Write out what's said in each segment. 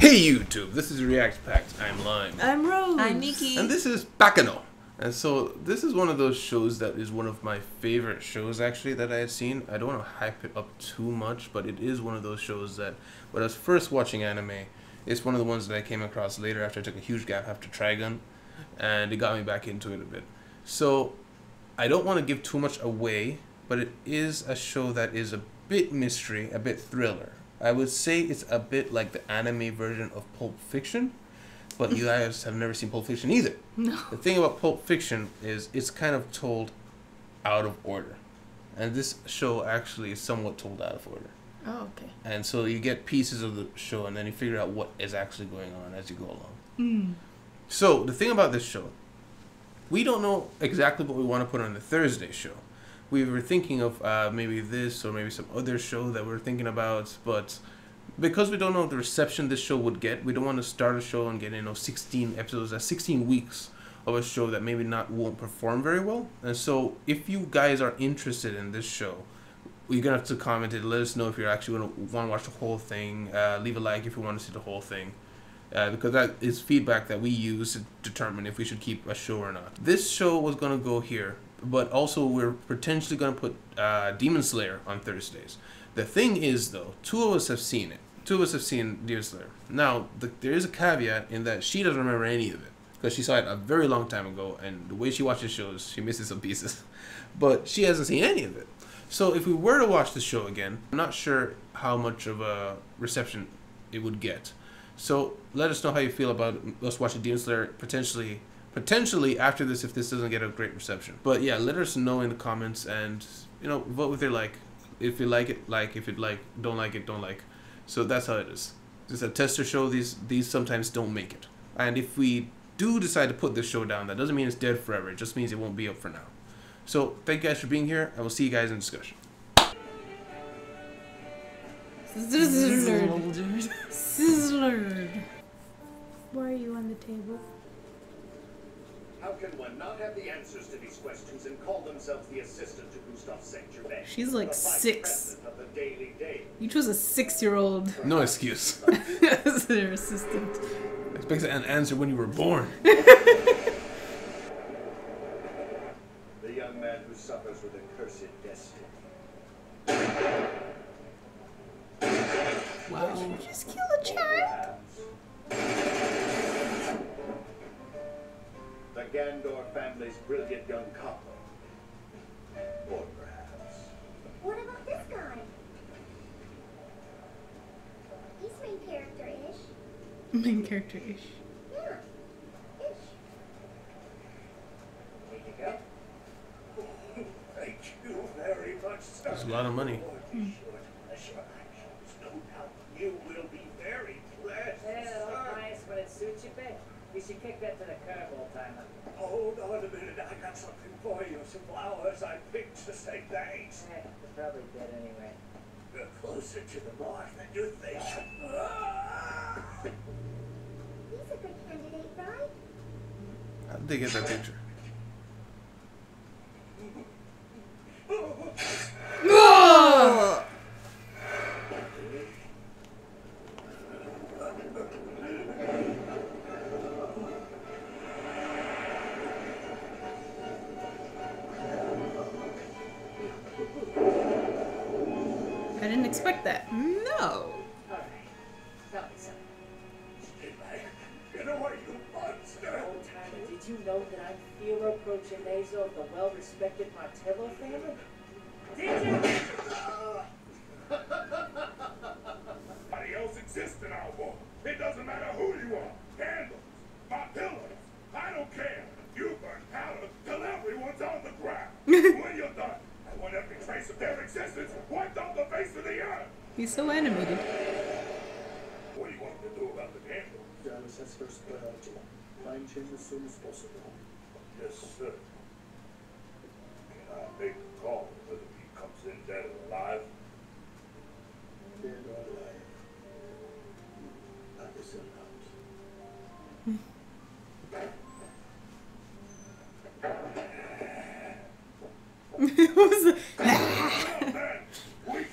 Hey YouTube, this is React Pact. I'm Lime. I'm Rose. I'm Miki. And this is Bakano. And so this is one of those shows that is one of my favorite shows actually that I had seen. I don't want to hype it up too much, but it is one of those shows that when I was first watching anime, it's one of the ones that I came across later after I took a huge gap after Trigun, and it got me back into it a bit. So I don't want to give too much away, but it is a show that is a bit mystery, a bit thriller. I would say it's a bit like the anime version of Pulp Fiction, but you guys have never seen Pulp Fiction either. No. The thing about Pulp Fiction is it's kind of told out of order. And this show actually is somewhat told out of order. Oh, okay. And so you get pieces of the show and then you figure out what is actually going on as you go along. So the thing about this show, we don't know exactly what we want to put on the Thursday show. We were thinking of maybe this or maybe some other show that we're thinking about, but because we don't know the reception this show would get, we don't want to start a show and get 16 episodes, that's 16 weeks of a show that maybe won't perform very well. And so if you guys are interested in this show, you're gonna have to comment it. Let us know if you're actually gonna want to watch the whole thing. Leave a like if you want to see the whole thing. Because that is feedback that we use to determine if we should keep a show or not. This show was gonna go here, but also we're potentially gonna put Demon Slayer on Thursdays. The thing is, though, two of us have seen it. Two of us have seen Demon Slayer. Now, there is a caveat in that she doesn't remember any of it because she saw it a very long time ago, and the way she watches shows, she misses some pieces. But she hasn't seen any of it. So if we were to watch the show again, I'm not sure how much of a reception it would get. So let us know how you feel about us watching Demon Slayer potentially after this if this doesn't get a great reception. But yeah, let us know in the comments and vote with your like. If you like it, like. If you don't like it, don't like. So that's how it is. It's a tester show. These sometimes don't make it. And if we do decide to put this show down, that doesn't mean it's dead forever. It just means it won't be up for now. So thank you guys for being here, and we'll see you guys in discussion. Sizzler. Why are you on the table? How can one not have the answers to these questions and call themselves the assistant to Gustav St. Germain? She's like the vice 6. president of the Daily Day. You chose a 6-year-old No excuse. as their assistant. Expect an answer when you were born. The young man who suffers with a cursed destiny. Wow. Did you just kill a child? The Gandor family's brilliant young couple. Or perhaps. What about this guy? He's main character-ish. Main character-ish. Yeah. Ish. Here you go. Thank you very much, sir. That's a lot of money. No doubt you will be very pleased. It'll price when it suits you best. You should kick that to the curb, old timer. Hold on a minute, I got something for you. Some flowers I picked to say thanks. They're probably dead anyway. You're closer to the mark than you think. He's a good candidate, right? How did they get that picture? I didn't expect that. No. Alright. Tell me something. Get away, you monster! Old timer, did you know that I'm Firo Progenazo of the well-respected Martello family? Did you? Nobody else exists in our world. It doesn't matter who you are. Candles, my pillows, I don't care. You burn powder till everyone's on the ground. When you're done, I want every trace of their existence wiped off the face of the earth. He's so animated. What do you want me to do about the candles? Dallas has first priority. Find him as soon as possible. Yes, sir. Can I make a call whether he comes in dead or alive? Dead or alive. That is allowed. What was that?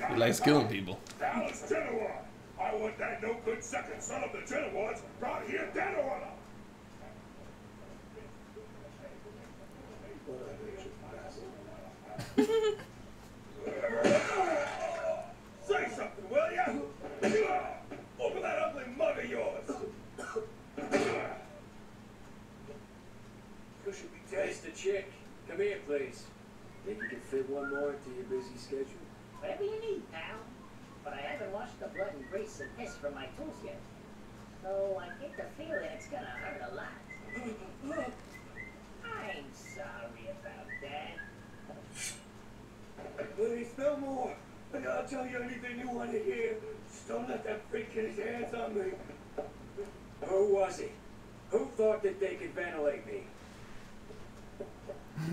He likes killing people. Dallas Genoa! I want that find no good second son of the Genowars brought here dead or alive. What a bitch, bastard. Say something, will ya? Open that ugly mug of yours. Who should be Mr. Chick, come here, please. Think you can fit one more into your busy schedule? Whatever you need, pal. But I haven't washed the blood and grease and piss from my tools yet. So I get the feeling it's gonna hurt a lot. I'm sorry about that. Please, no more. And I'll tell you anything you want to hear. Just don't let that freak get his hands on me. Who was he? Who thought that they could ventilate me?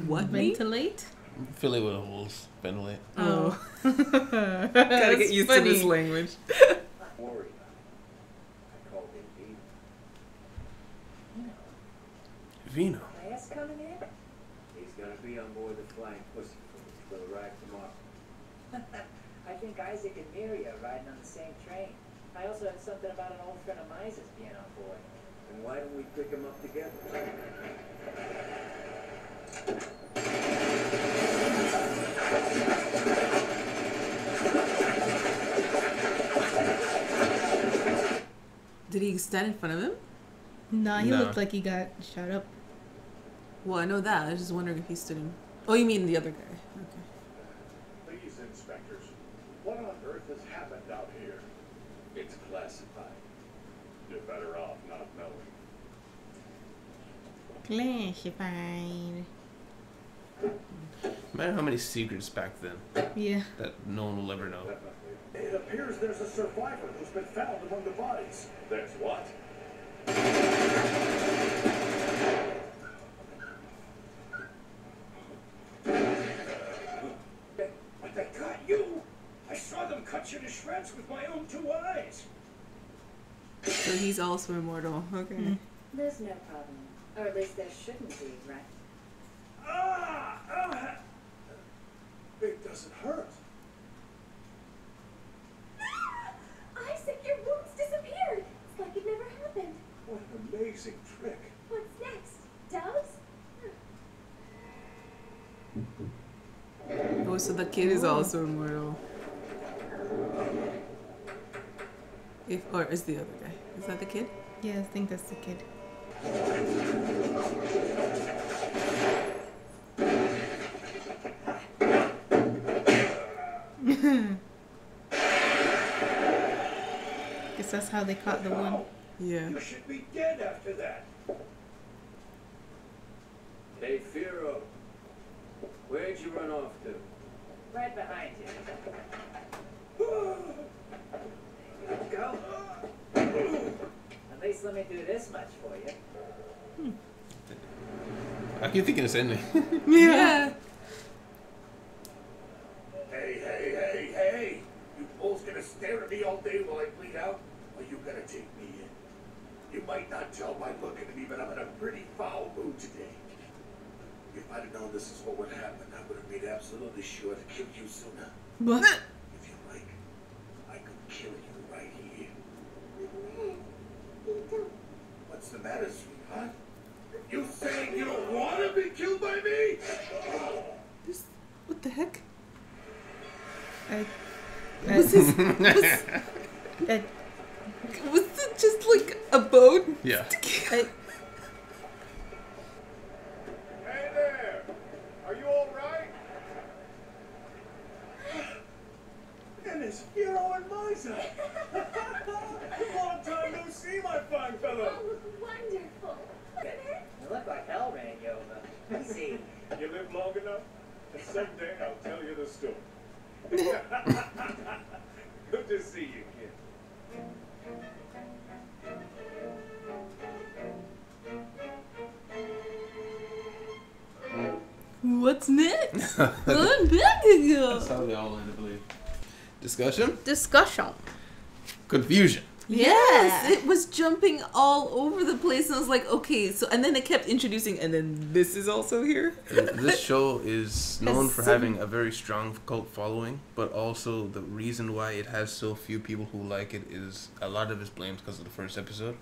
What? Ventilate? Fill it with holes. Ventilate. Oh. Gotta get used to this language. Not worry about it. I called him Vino. Vino. Class coming in? He's gonna be on board the Flying Pussy for the ride tomorrow. I think Isaac and Miri are riding on the same train. I also heard something about an old friend of mine's being on board. And why don't we pick him up together? Did he stand in front of him? Nah, he No. looked like he got shot up. Well, I know that. I was just wondering if he stood in. Oh, you mean the other guy? Okay. Please, inspectors, what on earth has happened out here? It's classified. You're better off not knowing. Classified. Imagine how many secrets back then Yeah. that no one will ever know. It appears there's a survivor who's been found among the bodies. There's what? But they got you! I saw them cut you to shreds with my own two eyes! So he's also immortal. Okay. There's no problem. Or at least there shouldn't be, right? Ah! Ah! It doesn't hurt. Isaac, your wounds disappeared. It's like it never happened. What an amazing trick. What's next? Doves? Oh, so the kid is also immortal. If or is the other guy? Is that the kid? Yeah, I think that's the kid. Guess that's how they caught the one. Yeah. You should be dead after that. Hey, Firo. Where'd you run off to? Right behind you. There you go. At least let me do this much for you. I keep thinking it's ending. Yeah. Hey! You fools gonna stare at me all day while I bleed out? Or you gonna take me in? You might not tell by looking at me, but I'm in a pretty foul mood today. If I'd have known this is what would happen, I would have made absolutely sure to kill you sooner. What? If you like, I could kill you right here. Vito. What's the matter, sweetheart? You saying you don't want to be killed by me? What the heck? Was this? Was it just like a boat? Yeah. Hey there! Are you all right? And it's Firo and Liza! Long time no see, my fine fellow! Oh, wonderful. You look like hell ran you over. See, You live long enough, and someday I'll tell you the story. Good to see you, kid. What's next? I'm back again. That's how they all end, I believe. Discussion? Discussion. Confusion. Yes, it was jumping all over the place, and I was like, okay. So, and then it kept introducing, and then this is also here. This show is known for some- having a very strong cult following, but also the reason why it has so few people who like it is a lot of it's blamed because of the first episode.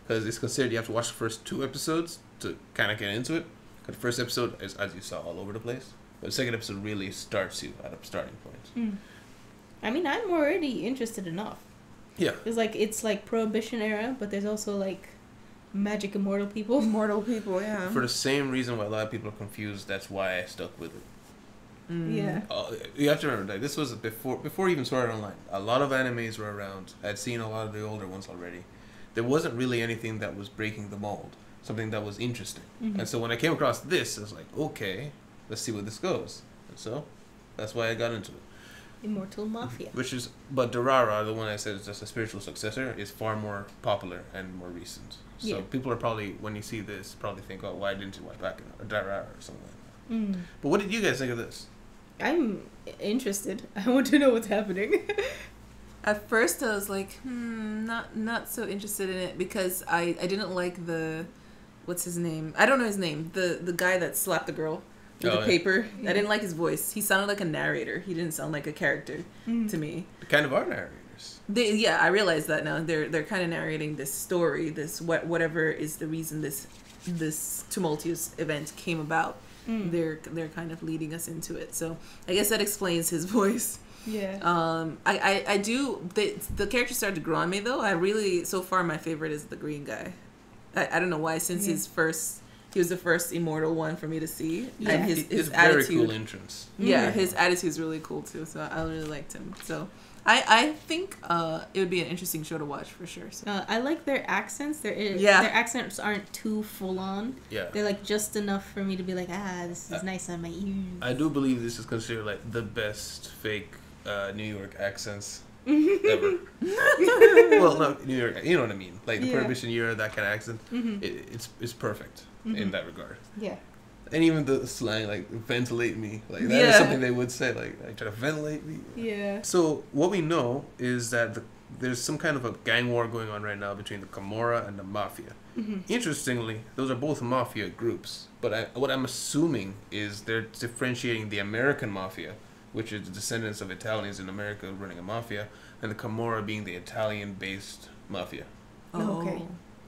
Because it's considered you have to watch the first 2 episodes to kind of get into it. 'Cause the first episode is, as you saw, all over the place. But the second episode really starts you at a starting point. I mean, I'm already interested enough. Yeah. It's like Prohibition era, but there's also like magic immortal people. Immortal people, yeah. For the same reason why a lot of people are confused, that's why I stuck with it. Yeah. You have to remember that this was before even Sword Art Online. A lot of animes were around. I'd seen a lot of the older ones already. There wasn't really anything that was breaking the mold, something that was interesting. And so when I came across this, I was like, okay, let's see where this goes. And so that's why I got into it. Immortal Mafia. But Durara, the one I said is just a spiritual successor, is far more popular and more recent. So Yeah. people are probably, when you see this, probably think, oh, why didn't you watch back in Durara or something like that. But what did you guys think of this? I'm interested. I want to know what's happening. At first, I was like, not so interested in it because I didn't like what's his name? I don't know his name. The guy that slapped the girl with the paper. I didn't like his voice. He sounded like a narrator. He didn't sound like a character to me. The kind of are narrators. I realize that now. They're kind of narrating this story, this whatever is the reason this tumultuous event came about. They're kind of leading us into it. So I guess that explains his voice. Yeah. I do the character started to grow on me though. I really so far my favorite is the green guy. I don't know why since he was the first immortal one for me to see. Yeah. And his It's very attitude. cool entrance. Yeah, his attitude is really cool too. So I really liked him. So I think it would be an interesting show to watch for sure. So. I like their accents. Their accents aren't too full on. Yeah. They're like just enough for me to be like, this is nice on my ears. I do believe this is considered like the best fake New York accents ever. Well, not New York. You know what I mean? Like the Prohibition era, that kind of accent. It's perfect in that regard. Yeah. And even the slang, like ventilate me, like that is something they would say, like try to ventilate me. Yeah. So what we know is that there's some kind of a gang war going on right now between the Camorra and the Mafia. Interestingly, those are both mafia groups, but what I'm assuming is they're differentiating the American Mafia, which is the descendants of Italians in America running a mafia, and the Camorra being the Italian-based mafia. Oh, okay.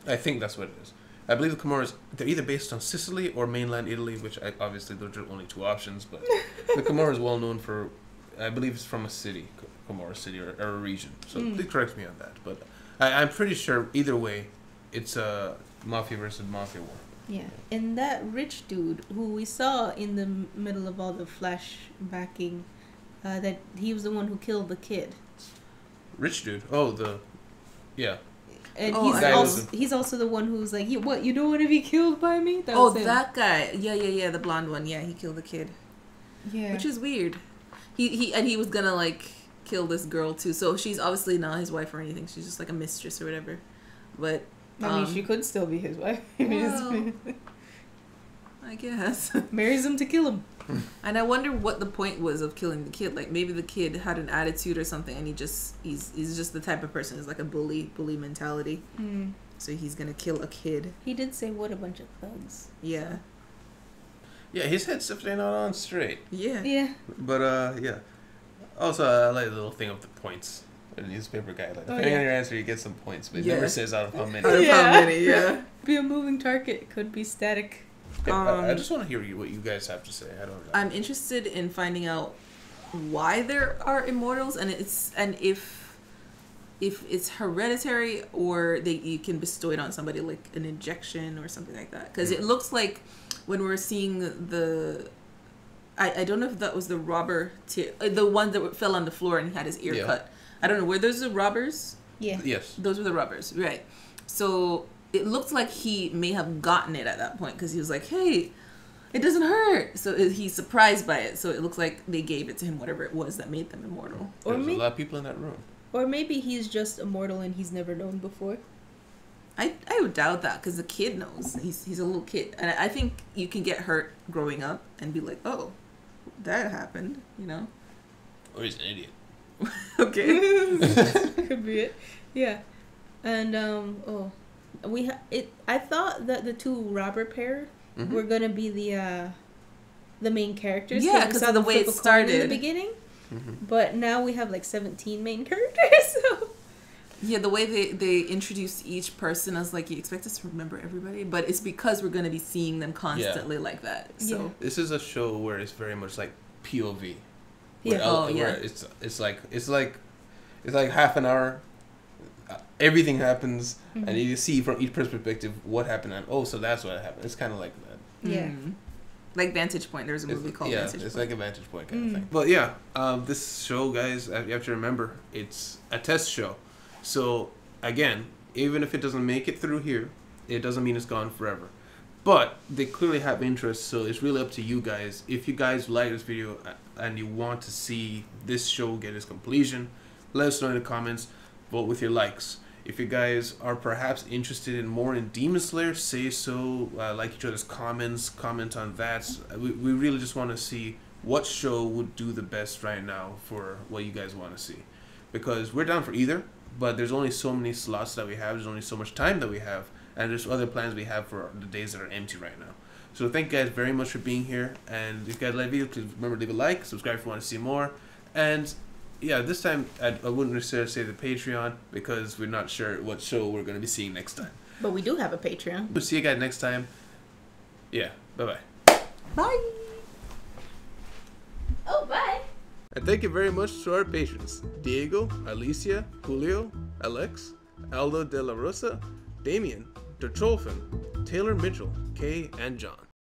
I think that's what it is. I believe the Camorras, they're either based on Sicily or mainland Italy, which obviously those are only 2 options, but the Camorra is well known for, I believe it's from a city, Camorra city, or a region. So please correct me on that. But I'm pretty sure either way, it's a mafia versus mafia war. Yeah. And that rich dude who we saw in the middle of all the flashbacking, that he was the one who killed the kid. Rich dude? Yeah. And Oh, he's also the one who's like, you don't want to be killed by me? That was him. That guy. Yeah, the blonde one. Yeah, he killed the kid. Yeah. Which is weird. He was gonna like kill this girl too. So she's obviously not his wife or anything. She's just like a mistress or whatever. But I mean, she could still be his wife. well, I guess. Marries him to kill him. And I wonder what the point was of killing the kid. Like maybe the kid had an attitude or something, and he's just the type of person who's like a bully mentality. So he's gonna kill a kid. He did say, what a bunch of thugs. Yeah. Yeah, his head's definitely not on straight. Yeah. Yeah. But, yeah. Also, I like the little thing of the points. The newspaper guy, like, depending on your answer, you get some points, but it never says out of how many. Out of how many, yeah. Be a moving target. Could be static. I just want to hear what you guys have to say. I don't know. I'm interested in finding out why there are immortals, and if it's hereditary or you can bestow it on somebody, like an injection or something like that. Because it looks like when we're seeing I don't know if that was the robber, the one that fell on the floor and he had his ear cut. I don't know. Were those the robbers? Yeah. Yes. Those were the robbers, right? So it looked like he may have gotten it at that point because he was like, "Hey, it doesn't hurt." So he's surprised by it. So it looks like they gave it to him, whatever it was that made them immortal. Or There's a lot of people in that room. Or maybe he's just immortal and he's never known before. I would doubt that because the kid knows. He's a little kid, and I think you can get hurt growing up and be like, "Oh, that happened," you know. Or he's an idiot. Okay. Could be it. Yeah. And I thought that the two robber pair were gonna be the main characters. Yeah, because of the way it started in the beginning. But now we have like 17 main characters. So. Yeah, the way they introduced each person, I was like, you expect us to remember everybody, but it's because we're gonna be seeing them constantly like that. So this is a show where it's very much like POV. Yeah. Where it's like half an hour. Everything happens, and you see from each perspective what happened, and so that's what happened. It's kind of like that. Yeah. Like Vantage Point. There's a movie called Vantage Point. It's like a Vantage Point kind of thing. But yeah, this show, guys, you have to remember, it's a test show. So, again, even if it doesn't make it through here, it doesn't mean it's gone forever. But they clearly have interest, so it's really up to you guys. If you guys like this video and you want to see this show get its completion, let us know in the comments. Vote with your likes. If you guys are perhaps interested in more in Demon Slayer, say so. Like each other's comments, comment on that. We really just want to see what show would do the best right now for what you guys want to see. Because we're down for either, but there's only so many slots that we have. There's only so much time that we have. And there's other plans we have for the days that are empty right now. So thank you guys very much for being here. And if you guys like the video, please remember to leave a like, subscribe if you want to see more. And yeah, this time I wouldn't necessarily say the Patreon because we're not sure what show we're going to be seeing next time. But we do have a Patreon. We'll see you guys next time. Yeah, bye-bye. Bye. Oh, bye. And thank you very much to our patrons. Diego, Alicia, Julio, Alex, Aldo de la Rosa, Damien, Dertrolfin, Taylor Mitchell, Kay, and John.